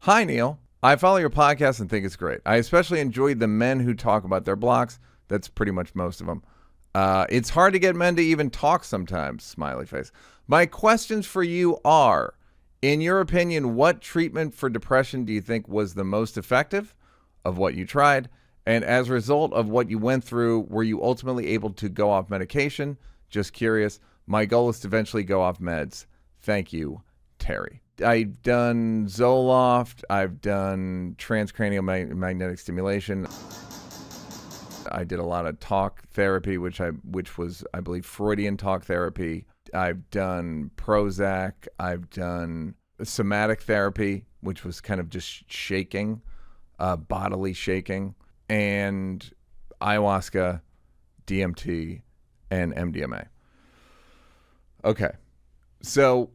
Hi, Neal. I follow your podcast and think it's great. I especially enjoyed the men who talk about their blocks. That's pretty much most of them. It's hard to get men to even talk sometimes, smiley face. My questions for you are, in your opinion, what treatment for depression do you think was the most effective of what you tried? And as a result of what you went through, were you ultimately able to go off medication? Just curious. My goal is to eventually go off meds. Thank you, Terry. I've done Zoloft. I've done transcranial magnetic stimulation. I did a lot of talk therapy, which was, I believe, Freudian talk therapy. I've done Prozac. I've done somatic therapy, which was kind of just shaking, bodily shaking, and ayahuasca, DMT, and MDMA. Okay, so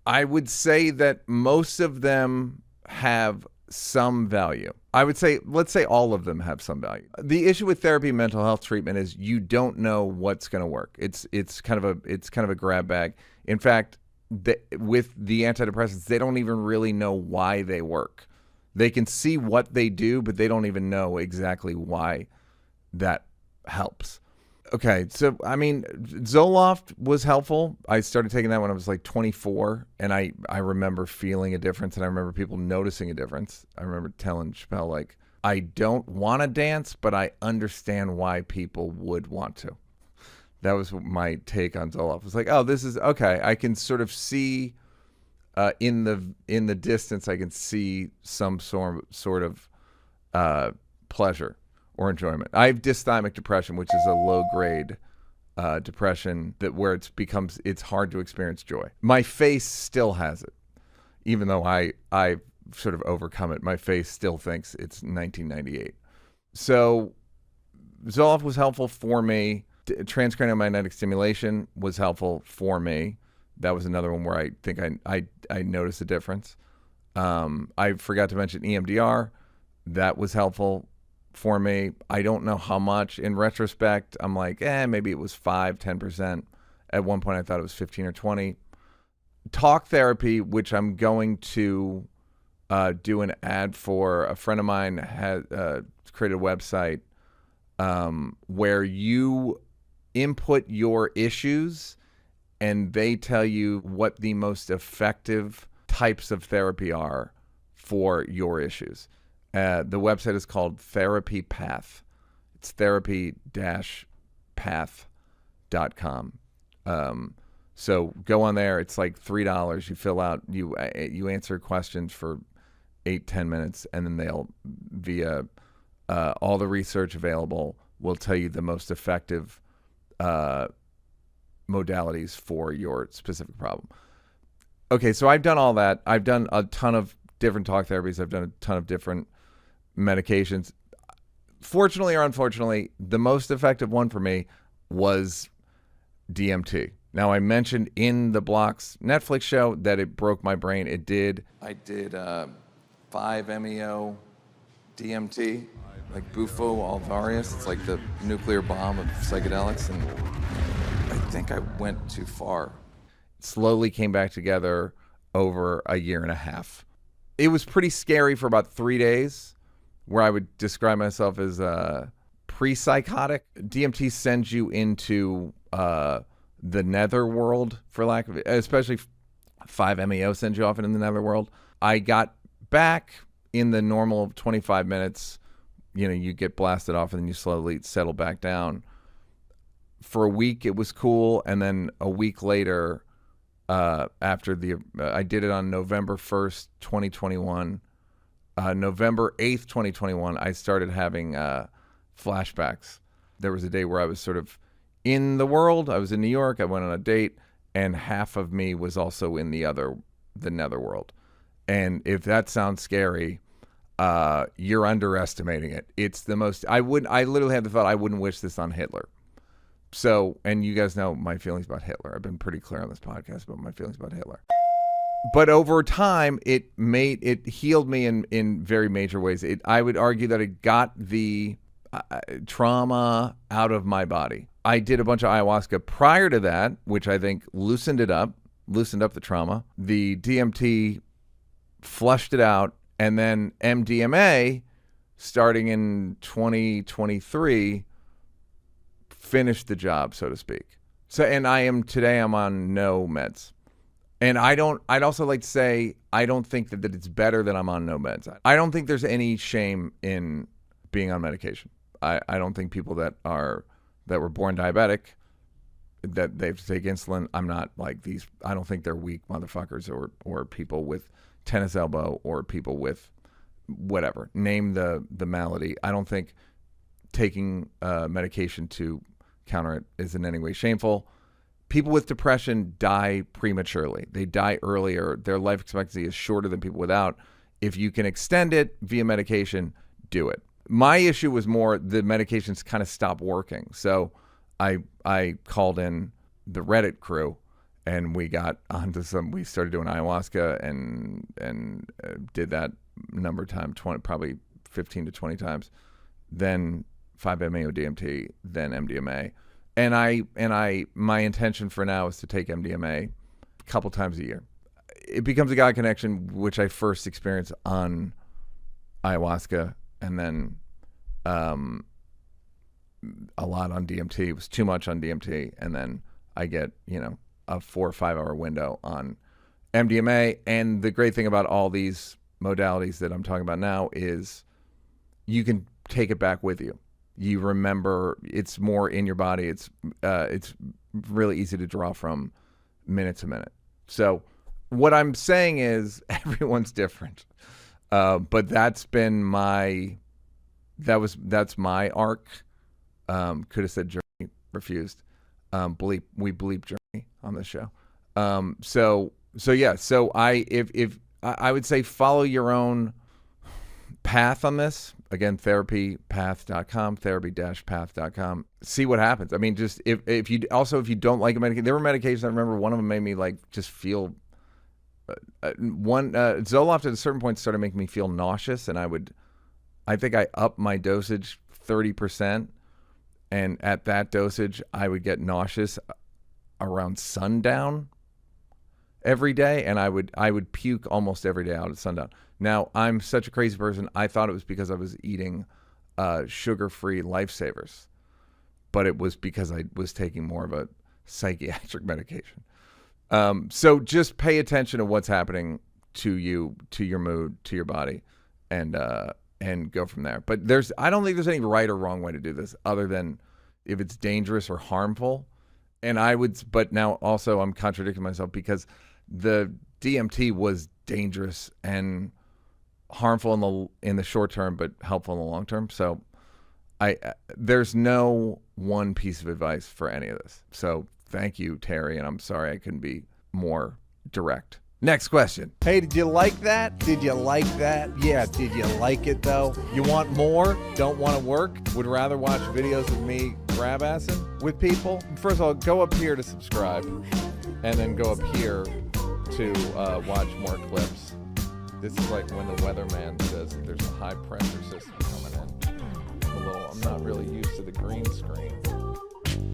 I would say that most of them have some value. I would say, let's say all of them have some value. The issue with therapy and mental health treatment is you don't know what's going to work. It's kind of a grab bag. In fact, with the antidepressants, they don't even really know why they work. They can see what they do, but they don't even know exactly why that helps. Okay, so I mean, Zoloft was helpful. I started taking that when I was like 24, and I remember feeling a difference, and I remember people noticing a difference. I remember telling Chappelle, like, I don't want to dance, but I understand why people would want to. That was my take on Zoloft. It was like, oh, this is okay. I can sort of see in the distance, I can see some sort of pleasure or enjoyment. I have dysthymic depression, which is a low-grade depression where it's hard to experience joy. My face still has it, even though I sort of overcome it. My face still thinks it's 1998. So Zoloft was helpful for me. Transcranial magnetic stimulation was helpful for me. That was another one where I think I noticed a difference. I forgot to mention EMDR. That was helpful for me. I don't know how much. In retrospect, I'm like, maybe it was 5-10%. At one point, I thought it was 15 or 20. Talk therapy, which I'm going to do an ad for. A friend of mine has created a website where you input your issues and they tell you what the most effective types of therapy are for your issues. The website is called Therapy Path. It's therapy-path.com. So go on there. It's like $3. You fill out, you answer questions for 8-10 minutes, and then they'll, via all the research available, will tell you the most effective modalities for your specific problem. Okay, so I've done all that. I've done a ton of different talk therapies. I've done a ton of different medications. Fortunately or unfortunately, the most effective one for me was DMT. Now, I mentioned in the Blocks Netflix show that it broke my brain. It did. I did 5-MeO DMT, like Bufo alvarius. It's like the nuclear bomb of psychedelics, and I think I went too far. It slowly came back together over a year and a half. It was pretty scary for about 3 days, where I would describe myself as pre-psychotic. DMT sends you into the netherworld, for lack of it, especially 5-MeO sends you off into the netherworld. I got back in the normal 25 minutes. You know, you get blasted off and then you slowly settle back down. For a week, it was cool. And then a week later, after I did it on November 1st, 2021. November 8th, 2021, I started having flashbacks. There was a day where I was sort of in the world. I was in New York. I went on a date, and half of me was also in the netherworld. And if that sounds scary, you're underestimating it. It's the most. I literally had the thought I wouldn't wish this on Hitler. So, and you guys know my feelings about Hitler. I've been pretty clear on this podcast about my feelings about Hitler. But over time, it healed me in very major ways. I would argue that it got the trauma out of my body. I did a bunch of ayahuasca prior to that, which I think loosened up the trauma. The DMT flushed it out, And then MDMA, starting in 2023, finished the job, so to speak. So, and today I'm on no meds. And I'd also like to say, I don't think that it's better that I'm on no meds. I don't think there's any shame in being on medication. I don't think people that were born diabetic, that they have to take insulin, I'm not like these. I don't think they're weak motherfuckers or people with tennis elbow or people with whatever. Name the malady. I don't think taking medication to counter it is in any way shameful. People with depression die prematurely. They die earlier. Their life expectancy is shorter than people without. If you can extend it via medication, do it. My issue was more the medications kind of stopped working. So I called in the Reddit crew and we got onto we started doing ayahuasca and did that number of times, probably 15 to 20 times, then 5-MeO DMT, then MDMA. And my intention for now is to take MDMA a couple times a year. It becomes a God connection, which I first experienced on ayahuasca, and then a lot on DMT. It was too much on DMT, and then I get a 4 or 5 hour window on MDMA. And the great thing about all these modalities that I'm talking about now is you can take it back with you. You remember, it's more in your body. It's really easy to draw from minute to minute. So what I'm saying is everyone's different. But that's my arc. Could have said Journey, refused. We bleep Journey on this show. So I would say follow your own path on this. Again, therapypath.com, therapy-path.com. See what happens. I mean, just if you don't like a medication, there were medications I remember one of them made me like just feel Zoloft at a certain point started making me feel nauseous, and I think I upped my dosage 30%, and at that dosage I would get nauseous around sundown every day, and I would puke almost every day out at sundown. Now, I'm such a crazy person. I thought it was because I was eating sugar-free Lifesavers, but it was because I was taking more of a psychiatric medication. So just pay attention to what's happening to you, to your mood, to your body, and go from there. But I don't think there's any right or wrong way to do this, other than if it's dangerous or harmful. But now also I'm contradicting myself, because the DMT was dangerous and harmful in the short term, but helpful in the long term. So there's no one piece of advice for any of this. So thank you, Terry, and I'm sorry I couldn't be more direct. Next question. Hey, did you like that? Did you like that? Yeah, did you like it though? You want more? Don't want to work? Would rather watch videos of me grab-assing with people? First of all, go up here to subscribe, and then go up here to watch more clips. This is like when the weatherman says there's a high pressure system coming in. I'm not really used to the green screen.